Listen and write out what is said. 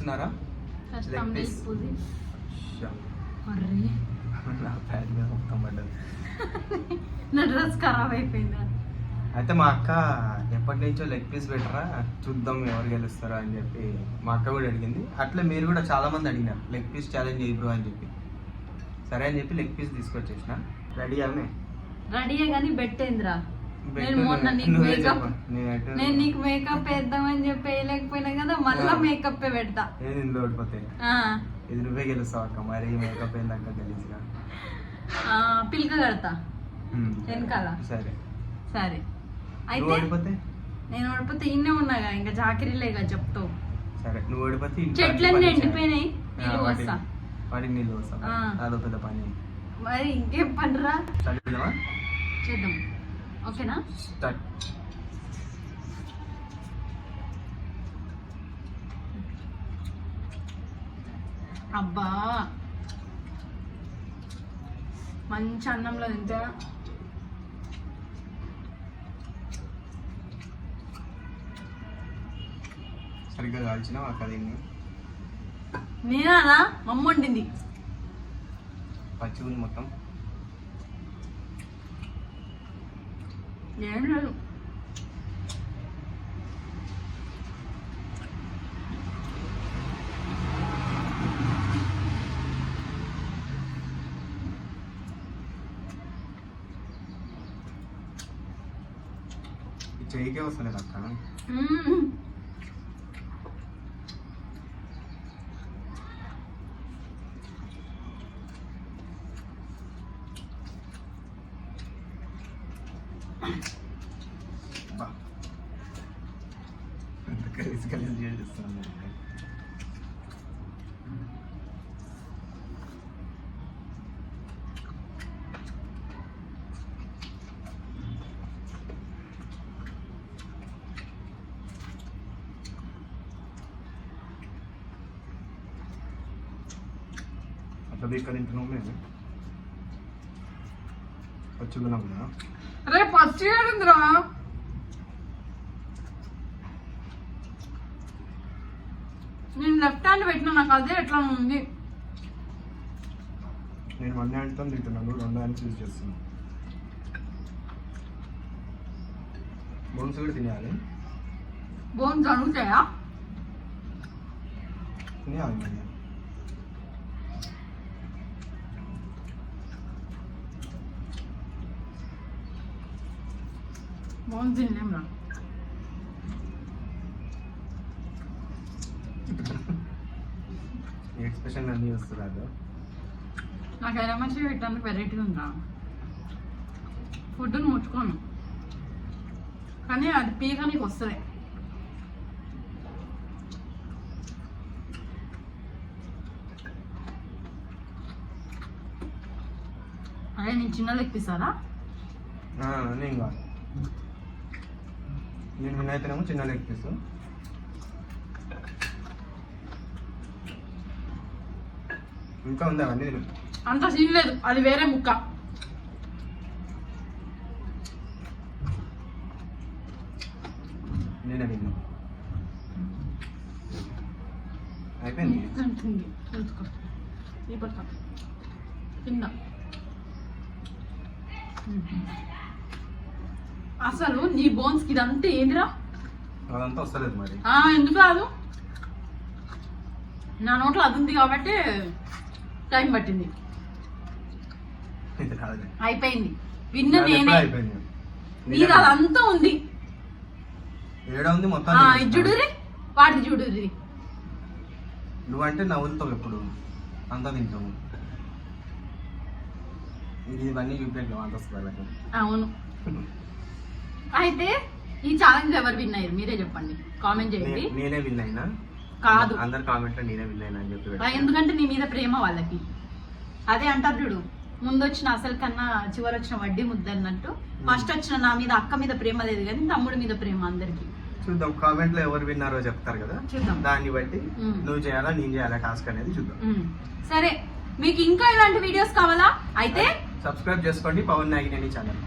చూస్తున్నారా? నా డ్రెస్ ఖరాబ్ అయిపోయిందా? అయితే మా అక్క ఎప్పటి నుంచో లెగ్ పీస్ పెట్టరా, చూద్దాం ఎవరు గెలుస్తారో అని చెప్పి మా అక్క కూడా అడిగింది. అట్లే మీరు కూడా చాలా మంది అడిగినారు లెగ్ పీస్ ఛాలెంజ్ చేయి బ్రో అని చెప్పి. సరే అని చెప్పి లెగ్ పీస్ తీసుకొచ్చేసిన. రెడీ కానీ బెట్టేంద్రా, నేను మొన్న నీకు మేకప్ వేద్దామని చెప్పి వేయలేకపోయినా కదా, మళ్ళా మేకప్ పెడతా. ఇందులో ఓడిపోతే ఇది నువ్వే గెలుస్తావు అక్క. మరి మేకప్ ఏందక్క గెలిచిగా పిల్క కడతా వెనకాల. సరే సరే అయితే నేను ఓడిపోతే ఇన్నే ఉన్నాగా, ఇంకా జాకిరీలేగా చెప్తావు. సరే నువ్వు ఓడిపోతే చెట్లన్నీ ఎండిపోయినాయి, నీళ్ళు వస్తా. వాటికి నీళ్ళు వస్తా, అదో పెద్ద పని. మరి ఇంకేం పనిరా, చేద్దాం. ఓకేనా? అబ్బా మంచి అన్నంలో తింటే సరిగ్గా కాల్చిన దీన్ని. నేనా? మమ్మ వండింది. పచ్చి ఉంది మొత్తం. ఏం లేదు, చెయ్యికే వస్తలేదు అక్క. కలిసి కలిసి చేస్తాను. అట్లా ఇక్కడ తింటున్నాం మేము. పచ్చిగా కదా. అరే పచ్చి ఏడుందిరా, నేను లెఫ్ట్ హ్యాండ్ పెట్టినా, నాకు అదే ఎట్లా ఉంది. నేను వన్ హ్యాండ్తో తింటున్నాను, రెండు హ్యాండ్స్ యూజ్ చేస్తున్నాను. బోన్స్ కూడా తినేయాలి. బోన్స్ అడుగుతాయా? తినేయాలి మరి. బోన్స్ తినలేమురా. ఎక్స్ప్రెషన్ అన్నీ వస్తున్నారు. నాకు ఎలా మంచిగా పెట్టడానికి వెరైటీగా ఉందా? ఫుడ్ని ముట్టుకోను, కానీ అది పీగా నీకు వస్తుంది. అదే నేను చిన్న లెక్కిస్తారా? నేను కాదు, నేను వినైతేనేమో చిన్న లెగ్ పీసు. ఇంకా ఉంది అవన్నీ అంత సీన్ లేదు, అది వేరే ముక్క. నేనే తిన్నా, అయిపోయింది. ఈ పక్క కింద అసలు నీ బోన్స్ కి ఇదంతా ఏందిరా? అదంతా వస్తలేదు మరి. ఎందుకు రాదు? నా నోట్లో అది ఉంది కాబట్టి టైం పట్టింది. అయిపోయింది, విన్న నేనే. నీది అదంతా ఉంది. ఏడా ఉంది మొత్తం? చూడురి, వాటిది చూడురి. నువ్వంటే నవ్వులుతావు ఎప్పుడు, అంతా తింటావు. ఇవన్నీ చూపించలేదు అంత వస్తుంది. అవును. అయితే ఈ ఛాలెంజ్ ఎవరు విన్ అయ్యారు మీరే చెప్పండి, కామెంట్ చేయండి. నేనే విన్ అయినా కాదు, అందరు కామెంట్ లో నేనే విన్ అయినా అని చెప్పి. ఎందుకంటే నీ మీద ప్రేమ వాళ్ళకి. అదే అంటారు చూడు, ముందు వచ్చిన అసలు కన్నా చివరి వచ్చిన వడ్డీ ముద్ద అన్నట్టు. ఫస్ట్ వచ్చిన నా మీద అక్క మీద ప్రేమ లేదు కానీ తమ్ముడి మీద ప్రేమ అందరికి. చూద్దాం కామెంట్ లో ఎవరు విన్నారో చెప్తారు కదా, చూద్దాం. దాన్ని బట్టి నువ్వు చేయాలా నేను చేయాలా టాస్క్ అనేది చూద్దాం. సరే, మీకు ఇంకా ఇలాంటి వీడియోస్ కావాలా అయితే సబ్స్క్రైబ్ చేసుకోండి పవన్ నాగినేని ఛానల్.